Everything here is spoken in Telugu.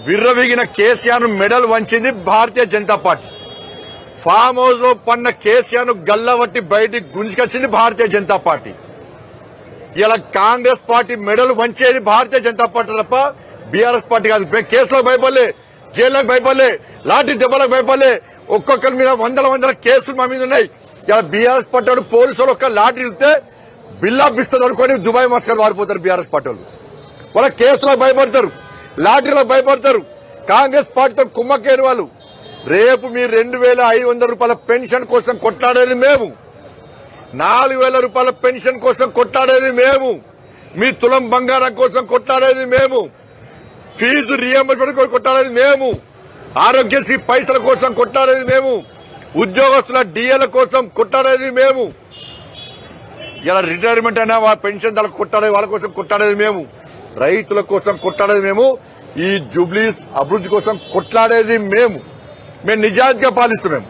విర్రవీగిన KCR medal వంచింది Bharatiya Janata party. Farm house లో పన్న కేసీఆర్ ను గల్లవట్టి బయటికి గుంజుకొచ్చింది భారతీయ జనతా పార్టీ. ఇలా Congress party medal వంచేది Bharatiya Janata party తప్ప బీఆర్ఎస్ పార్టీ కాదు. కేసులకు భయపడలే, జైళ్లకు భయపడలే, లాఠీ దెబ్బలకు భయపడలే. ఒక్కొక్కరి మీద వందల కేసులు మా మీద ఉన్నాయి. ఇలా బీఆర్ఎస్ పార్టీ వాళ్ళు పోలీసులు ఒక్క లాఠీ ఇస్తే బిల్లాపిస్తుంది అనుకొని దుబాయ్ మస్కర్ వారిపోతారు. బీఆర్ఎస్ పార్టీ వాళ్ళ కేసులకు భయపడతారు, లాఠీలకు భయపడతారు. కాంగ్రెస్ పార్టీతో కుమ్మకేరు వాళ్ళు. రేపు మీరు 2,500 రూపాయల పెన్షన్ కోసం కొట్లాడేది మేము, 4,000 రూపాయల పెన్షన్ కోసం కొట్లాడేది మేము, మీ తులం బంగారం కోసం కొట్లాడేది మేము, ఫీజు రియంబర్స్మెంట్ కోసం కొట్లాడేది మేము, ఆరోగ్యశ్రీ పైసల కోసం కొట్లాడేది మేము, ఉద్యోగస్తుల డిఏల కోసం కొట్లాడేది మేము. ఇలా రిటైర్మెంట్ అయినా పెన్షన్ దానికి కొట్లాడేది వాళ్ళ కోసం కొట్లాడేది మేము, రైతుల కోసం కొట్లాడేది మేము, ఈ జూబ్లీస్ అభివృద్ధి కోసం కొట్లాడేది మేము. మేము నిజాయితీగా పాలిస్తున్నాము.